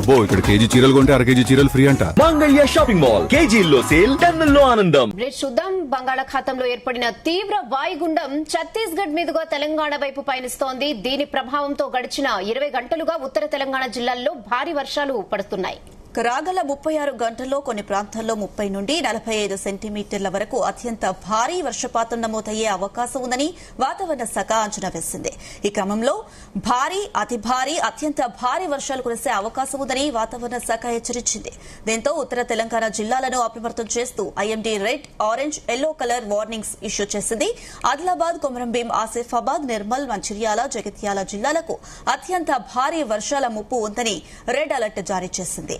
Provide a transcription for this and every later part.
అబ్బో ఇక్కడ కేజీ చీరలు కొంటే అర కేజీ చీరలు ఫ్రీ అంట. మంగళ్య షాపింగ్ మాల్ కేజీల్లో సేల్, టన్నుల్లో ఆనందం. చూద్దాం. బంగాళాఖాతంలో ఏర్పడిన తీవ్ర వాయుగుండం ఛత్తీస్గఢ్ మీదుగా తెలంగాణ వైపు పయనిస్తోంది. దీని ప్రభావంతో గడిచిన 20 గంటలుగా ఉత్తర తెలంగాణ జిల్లాల్లో భారీ వర్షాలు పడుతున్నాయి. రాగల 36 గంటల్లో కొన్ని ప్రాంతాల్లో 30 నుండి 45 సెంటీమీటర్ల వరకు అత్యంత భారీ వర్షపాతం నమోదయ్యే అవకాశం ఉందని వాతావరణ శాఖ అంచనా వేసింది. ఈ క్రమంలో భారీ, అతి భారీ, అత్యంత భారీ వర్షాలు కురిసే అవకాశం ఉందని వాతావరణ శాఖ హెచ్చరించింది. దీంతో ఉత్తర తెలంగాణ జిల్లాలను అప్రమత్తం చేస్తూ IMD red, orange, yellow colour warnings issue చేసింది. ఆదిలాబాద్, కొమరంభీం, ఆసిఫాబాద్, నిర్మల్, మంచిర్యాల, జగిత్యాల జిల్లాలకు అత్యంత భారీ వర్షాల ముప్పు ఉందని రెడ్ అలర్ట్ జారీ చేసింది.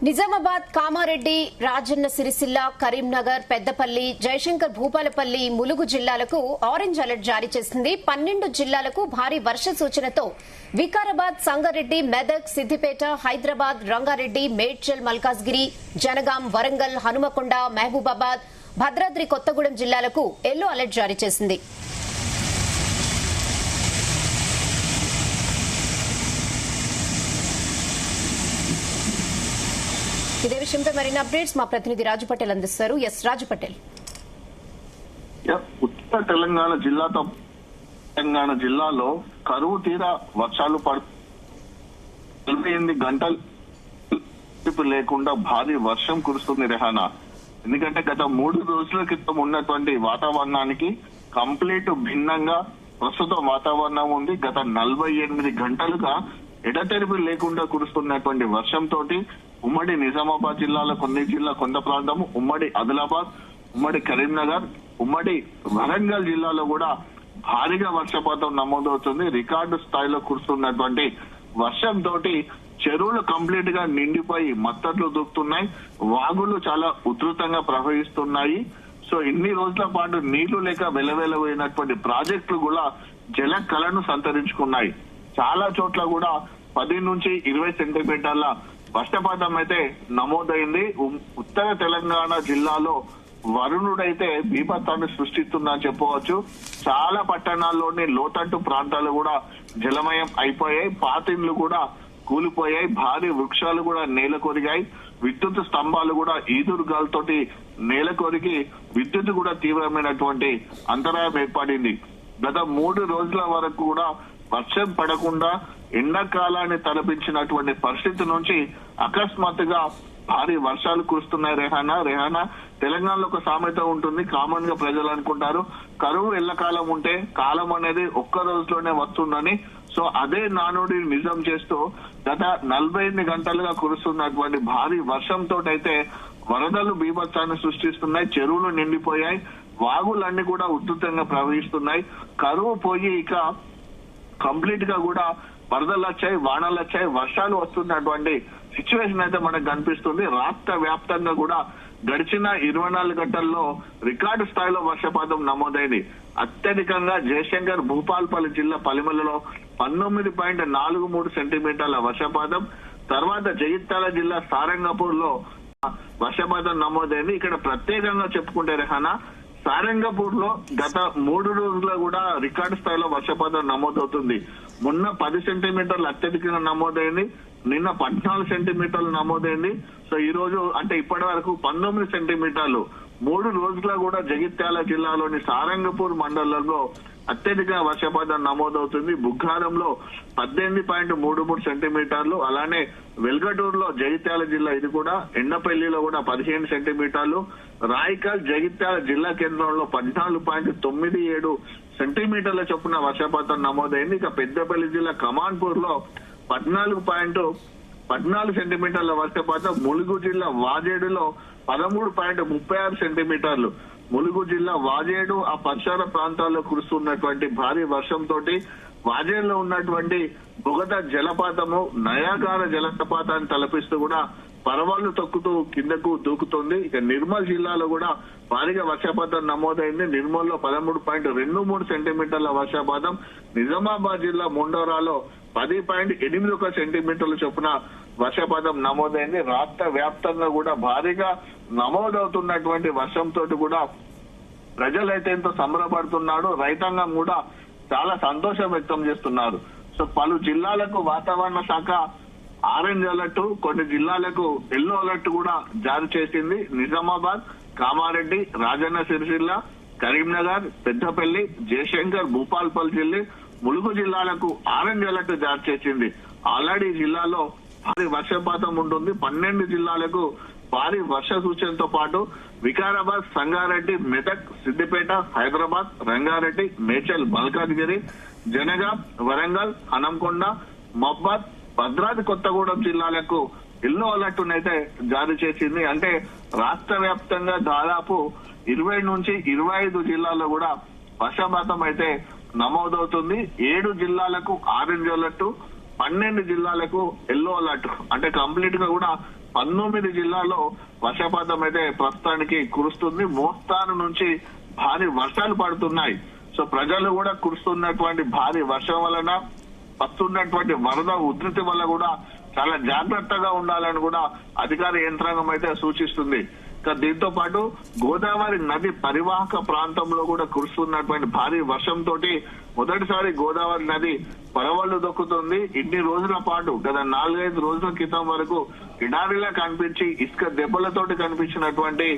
నిజామాబాద్, కామారెడ్డి, రాజన్న సిరిసిల్ల, కరీంనగర్, పెద్దపల్లి, జయశంకర్ భూపాలపల్లి, ములుగు జిల్లాలకు ఆరెంజ్ అలర్ట్ జారీ చేసింది. 12 జిల్లాలకు భారీ వర్ష సూచనతో వికారాబాద్, సంగారెడ్డి, మెదక్, సిద్దిపేట, హైదరాబాద్, రంగారెడ్డి, మేడ్చల్, మల్కాజ్గిరి, జనగాం, వరంగల్, హనుమకొండ, మహబూబాబాద్, భద్రాద్రి కొత్తగూడెం జిల్లాలకు ఎల్లో అలర్ట్ జారీ చేసింది. ఇదే విషయంపై మరిన్ని అప్డేట్స్ మా ప్రతినిధి రాజు పటేల్ అందిస్తారు. ఎస్ రాజు పటేల్. ఉత్తర తెలంగాణ జిల్లాలో కరువు తీర వర్షాలు 48 గంటలు లేకుండా భారీ వర్షం కురుస్తుంది రెహానా. ఎందుకంటే గత 3 రోజుల క్రితం ఉన్నటువంటి వాతావరణానికి కంప్లీట్ భిన్నంగా ప్రస్తుతం వాతావరణం ఉంది. గత 48 గంటలుగా ఎడతెరిపి లేకుండా కురుస్తున్నటువంటి వర్షంతో ఉమ్మడి నిజామాబాద్ జిల్లాలో కొంత ప్రాంతము, ఉమ్మడి ఆదిలాబాద్, ఉమ్మడి కరీంనగర్, ఉమ్మడి వరంగల్ జిల్లాలో కూడా భారీగా వర్షపాతం నమోదవుతుంది. రికార్డు స్థాయిలో కురుస్తున్నటువంటి వర్షంతో చెరువులు కంప్లీట్ గా నిండిపోయి మత్తట్లు దూకుతున్నాయి. వాగులు చాలా ఉధృతంగా ప్రవహిస్తున్నాయి. సో ఇన్ని రోజుల పాటు నీళ్లు లేక వెలవెలబోయినటువంటి ప్రాజెక్టులు కూడా జల కళను సంతరించుకున్నాయి. చాలా చోట్ల కూడా 10 నుంచి 20 సెంటీమీటర్ల వర్షపాతం అయితే నమోదైంది. ఉత్తర తెలంగాణ జిల్లాలో వరుణుడైతే బీభత్సాన్ని సృష్టిస్తుందని చెప్పవచ్చు. చాలా పట్టణాల్లోని లోతట్టు ప్రాంతాలు కూడా జలమయం అయిపోయాయి. పాతిండ్లు కూడా కూలిపోయాయి. భారీ వృక్షాలు కూడా నేల కొరిగాయి. విద్యుత్ స్తంభాలు కూడా ఈదురుగాలతోటి నేల కొరిగి విద్యుత్ కూడా తీవ్రమైనటువంటి అంతరాయం ఏర్పడింది. గత 3 రోజుల వరకు కూడా వర్షం పడకుండా ఎండాకాలాన్ని తలపించినటువంటి పరిస్థితి నుంచి అకస్మాత్తుగా భారీ వర్షాలు కురుస్తున్నాయి. రెహానా తెలంగాణలో ఒక సామెత ఉంటుంది. కామన్ గా ప్రజలు అనుకుంటారు కరువు ఎల్లకాలం ఉంటే కాలం అనేది ఒక్క రోజులోనే వస్తుందని. సో అదే నానుడి నిజం చేస్తూ గత 48 గంటలుగా కురుస్తున్నటువంటి భారీ వర్షంతో అయితే వరదలు బీభత్సాన్ని సృష్టిస్తున్నాయి. చెరువులు నిండిపోయాయి. వాగులన్నీ కూడా ఉధృతంగా ప్రవహిస్తున్నాయి. కరువు పోయి ఇక కంప్లీట్ గా కూడా వరదలు వచ్చాయి, వానలు వచ్చాయి, వర్షాలు వస్తున్నటువంటి సిచ్యువేషన్ అయితే మనకు కనిపిస్తుంది. రాష్ట్ర వ్యాప్తంగా కూడా గడిచిన 24 గంటల్లో రికార్డు స్థాయిలో వర్షపాతం నమోదైంది. అత్యధికంగా జయశంకర్ భూపాలపల్లి జిల్లా పలిమలలో 19.43 సెంటీమీటర్ల వర్షపాతం. తర్వాత జగిత్యాల జిల్లా సారంగపూర్ లో వర్షపాతం నమోదైంది. ఇక్కడ ప్రత్యేకంగా చెప్పుకుంటే రెహానా, సారంగపూర్ లో గత 3 రోజుల్లో కూడా రికార్డు స్థాయిలో వర్షపాతం నమోదవుతుంది. మొన్న 10 సెంటీమీటర్లు అత్యధికంగా నమోదైంది. నిన్న 14 సెంటీమీటర్లు నమోదైంది. సో ఈ రోజు అంటే ఇప్పటి వరకు 19 సెంటీమీటర్లు 3 రోజుల్లో కూడా జగిత్యాల జిల్లాలోని సారంగపూర్ మండలంలో అత్యధిక వర్షపాతం నమోదవుతుంది. బుగ్గారంలో 18.33 సెంటీమీటర్లు, అలానే వెల్గటూరులో జగిత్యాల జిల్లా ఇది కూడా, ఎండపల్లిలో కూడా 15 సెంటీమీటర్లు, రాయకల్ జగిత్యాల జిల్లా కేంద్రంలో 14.97 సెంటీమీటర్ల చొప్పున వర్షపాతం నమోదైంది. ఇక పెద్దపల్లి జిల్లా కమాన్పూర్ లో 14 సెంటీమీటర్ల వర్షపాతం. ములుగు జిల్లా వాజేడులో 13.36 సెంటీమీటర్లు. ములుగు జిల్లా వాజేడు ఆ పరిసర ప్రాంతాల్లో కురుస్తున్నటువంటి భారీ వర్షంతో వాజేడులో ఉన్నటువంటి బొగత జలపాతము నయాగార జలపాతాన్ని తలపిస్తూ కూడా పరవళ్లు తొక్కుతూ కిందకు దూకుతుంది. ఇక నిర్మల్ జిల్లాలో కూడా భారీగా వర్షపాతం నమోదైంది. నిర్మల్లో 13.23 సెంటీమీటర్ల వర్షపాతం. నిజామాబాద్ జిల్లా మొండోరాలో 10.81 సెంటీమీటర్ల చొప్పున వర్షపాతం నమోదైంది. రాష్ట్ర వ్యాప్తంగా కూడా భారీగా నమోదవుతున్నటువంటి వర్షంతో కూడా ప్రజలైతే ఎంతో సంబరపడుతున్నాడు, రైతాంగం కూడా చాలా సంతోషం వ్యక్తం చేస్తున్నారు. సో పలు జిల్లాలకు వాతావరణ శాఖ ఆరెంజ్ అలర్ట్, కొన్ని జిల్లాలకు ఎల్లో అలర్ట్ కూడా జారీ చేసింది. నిజామాబాద్, కామారెడ్డి, రాజన్న సిరిసిల్ల, కరీంనగర్, పెద్దపల్లి, జయశంకర్, భూపాల్పల్లి, ములుగు జిల్లాలకు ఆరెంజ్ అలర్ట్ జారీ చేసింది. ఆల్రెడీ జిల్లాలో భారీ వర్షపాతం ఉంటుంది. 12 జిల్లాలకు భారీ వర్ష సూచనతో పాటు వికారాబాద్, సంగారెడ్డి, మెదక్, సిద్దిపేట, హైదరాబాద్, రంగారెడ్డి, మేడ్చల్, మల్కాజ్గిరి, జనగాం, వరంగల్, హనంకొండ, మహబాద్, భద్రాద్రి కొత్తగూడెం జిల్లాలకు ఎల్లో అలర్ట్ అయితే జారీ చేసింది. అంటే రాష్ట్ర వ్యాప్తంగా దాదాపు 20 నుంచి 25 జిల్లాల్లో కూడా వర్షపాతం అయితే నమోదవుతుంది. 7 జిల్లాలకు ఆరెంజ్ అలర్ట్, 12 జిల్లాలకు ఎల్లో అలర్ట్, అంటే కంప్లీట్ గా కూడా 19 జిల్లాల్లో వర్షపాతం అయితే ప్రస్తుతానికి కురుస్తుంది. మోస్తారు నుంచి భారీ వర్షాలు పడుతున్నాయి. సో ప్రజలు కూడా కురుస్తున్నటువంటి భారీ వర్షం వలన వస్తున్నటువంటి వరద ఉధృతి వల్ల కూడా చాలా జాగ్రత్తగా ఉండాలని కూడా అధికార యంత్రాంగం అయితే సూచిస్తుంది. దీంతో పాటు గోదావరి నది పరివాహక ప్రాంతంలో కూడా కురుస్తున్నటువంటి భారీ వర్షంతో మొదటిసారి గోదావరి నది పరవళ్లు దొక్కుతుంది. ఇన్ని రోజుల పాటు గత 4-5 రోజుల క్రితం వరకు ఎడారిలా కనిపించి ఇసుక దెబ్బలతోటి కనిపించినటువంటి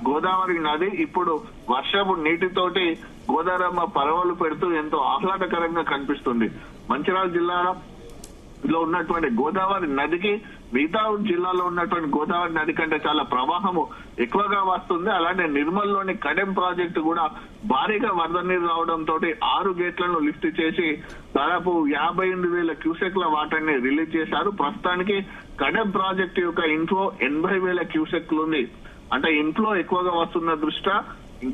గోదావరి నది ఇప్పుడు వర్షపు నీటితోటి గోదావరమ్మ పరవళ్లు పెడుతూ ఎంతో ఆహ్లాదకరంగా కనిపిస్తుంది. మంచిర్యాల జిల్లాలో ఉన్నటువంటి గోదావరి నదికి మిగతా జిల్లాలో ఉన్నటువంటి గోదావరి నది కంటే చాలా ప్రవాహము ఎక్కువగా వస్తుంది. అలానే నిర్మల్లోని కడెం ప్రాజెక్టు కూడా భారీగా వరద నీరు రావడంతో 6 గేట్లను లిఫ్ట్ చేసి దాదాపు 58,000 క్యూసెక్ల వాటర్ని రిలీజ్ చేశారు. ప్రస్తుతానికి కడెం ప్రాజెక్టు యొక్క ఇన్ఫ్లో 80,000 క్యూసెక్లు ఉంది. అంటే ఇన్ఫ్లో ఎక్కువగా వస్తున్న దృష్ట్యా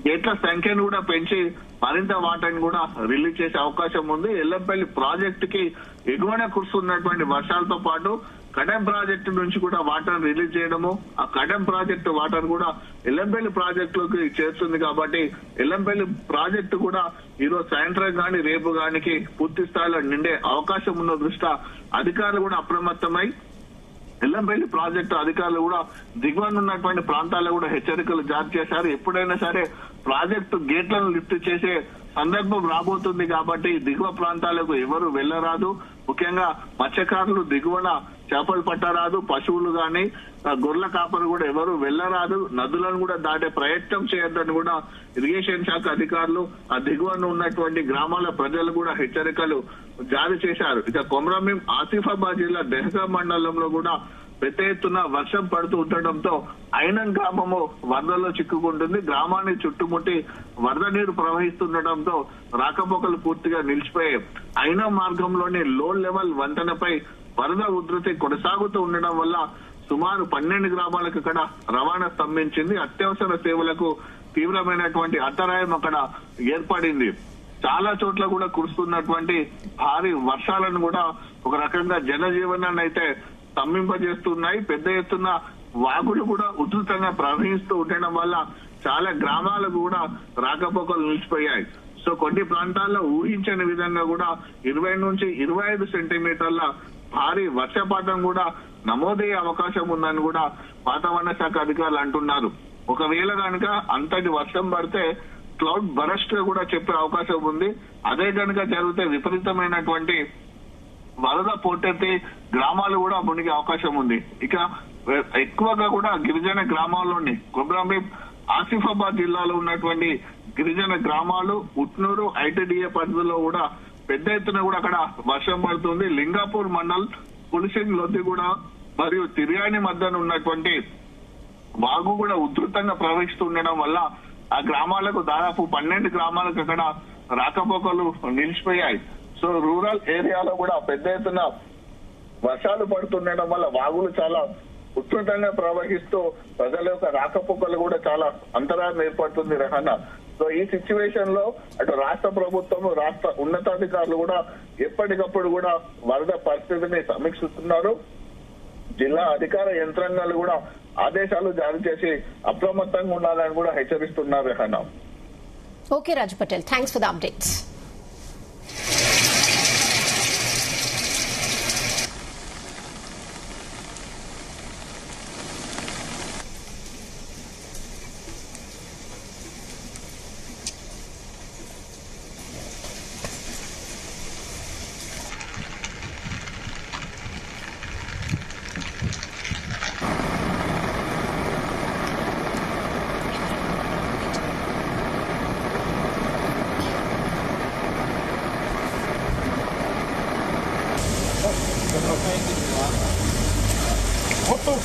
గేట్ల సంఖ్యను కూడా పెంచి మరింత వాటర్ని కూడా రిలీజ్ చేసే అవకాశం ఉంది. ఎల్లంపల్లి ప్రాజెక్టుకి ఎగువన కురుస్తున్నటువంటి వర్షాలతో పాటు కడెం ప్రాజెక్టు నుంచి కూడా వాటర్ రిలీజ్ చేయడము, ఆ కడెం ప్రాజెక్టు వాటర్ కూడా ఎల్లంపల్లి ప్రాజెక్టులోకి చేరుతుంది. కాబట్టి ఎల్లంపల్లి ప్రాజెక్టు కూడా ఈరోజు సాయంత్రం గాని రేపు గానికి పూర్తి స్థాయిలో నిండే అవకాశం ఉన్న దృష్ట్యా అధికారులు కూడా అప్రమత్తమై ఎల్లంపల్లి ప్రాజెక్టు అధికారులు కూడా దిగువన ఉన్నటువంటి ప్రాంతాల్లో కూడా హెచ్చరికలు జారీ చేశారు. ఎప్పుడైనా సరే ప్రాజెక్టు గేట్లను లిఫ్ట్ చేసే సందర్భం రాబోతుంది కాబట్టి దిగువ ప్రాంతాలకు ఎవరు వెళ్లరాదు. ముఖ్యంగా మత్స్యకారులు దిగువన చేపలు పట్టరాదు, పశువులు గాని గొర్రెల కాపరు కూడా ఎవరు వెళ్లరాదు, నదులను కూడా దాటే ప్రయత్నం చేయొద్దని కూడా ఇరిగేషన్ శాఖ అధికారులు ఆ దిగువన ఉన్నటువంటి గ్రామాల ప్రజలు కూడా హెచ్చరికలు జారీ చేశారు. ఇక కొమరంభీం ఆసిఫాబాద్ జిల్లా దెహగా మండలంలో కూడా పెద్ద ఎత్తున వర్షం పడుతూ ఉండటంతో ఐనం గ్రామము వరదల్లో చిక్కుకుంటుంది. గ్రామాన్ని చుట్టుముట్టి వరద నీరు ప్రవహిస్తుండటంతో రాకపోకలు పూర్తిగా నిలిచిపోయాయి. ఐనం మార్గంలోని లో లెవెల్ వంతెనపై వరద ఉధృతి కొనసాగుతూ ఉండడం వల్ల సుమారు 12 గ్రామాలకు అక్కడ రవాణా స్తంభించింది. అత్యవసర సేవలకు తీవ్రమైనటువంటి అంతరాయం అక్కడ ఏర్పడింది. చాలా చోట్ల కూడా కురుస్తున్నటువంటి భారీ వర్షాలను కూడా ఒక రకంగా జనజీవనాన్ని అయితే స్తంభింపజేస్తున్నాయి. పెద్ద ఎత్తున వాగులు కూడా ఉధృతంగా ప్రవహిస్తూ ఉండడం వల్ల చాలా గ్రామాలకు కూడా రాకపోకలు నిలిచిపోయాయి. సో కొన్ని ప్రాంతాల్లో ఊహించని విధంగా కూడా 20 నుంచి 25 సెంటీమీటర్ల భారీ వర్షపాతం కూడా నమోదయ్యే అవకాశం ఉందని కూడా వాతావరణ శాఖ అధికారులు అంటున్నారు. ఒకవేళ కనుక అంతటి వర్షం పడితే క్లౌడ్ బరస్ట్ కూడా చెప్పే అవకాశం ఉంది. అదే కనుక జరిగితే విపరీతమైనటువంటి వరద పోటెత్తి గ్రామాలు కూడా మునిగే అవకాశం ఉంది. ఇక ఎక్కువగా కూడా గిరిజన గ్రామాల్లోని కొమరంభీం ఆసిఫాబాద్ జిల్లాలో ఉన్నటువంటి గిరిజన గ్రామాలు, ఉట్నూరు ఐటీడీఏ పరిధిలో కూడా పెద్ద ఎత్తున కూడా అక్కడ వర్షం పడుతుంది. లింగాపూర్ మండల్, పులిసింగ్ లొద్దిగూడ మరియు తిర్యాని మధ్యన ఉన్నటువంటి వాగు కూడా ఉధృతంగా ప్రవహిస్తుండడం వల్ల ఆ గ్రామాలకు దాదాపు 12 గ్రామాలకు అక్కడ రాకపోకలు నిలిచిపోయాయి. సో రూరల్ ఏరియాలో కూడా పెద్ద ఎత్తున వర్షాలు పడుతుండడం వల్ల వాగులు చాలా ఉధృతంగా ప్రవహిస్తూ ప్రజల యొక్క రాకపోకలు కూడా చాలా అంతరాయం ఏర్పడుతుంది రహనా. సో ఈ సిచ్యువేషన్ లో అటు రాష్ట్ర ప్రభుత్వం, రాష్ట్ర ఉన్నతాధికారులు కూడా ఎప్పటికప్పుడు కూడా వరద పరిస్థితిని సమీక్షిస్తున్నారు. జిల్లా అధికార యంత్రాంగాలు కూడా ఆదేశాలు జారీ చేసి అప్రమత్తంగా ఉండాలని కూడా హెచ్చరిస్తున్నారు Rahana. Okay Raju Patel, thanks for the updates. మొత్తం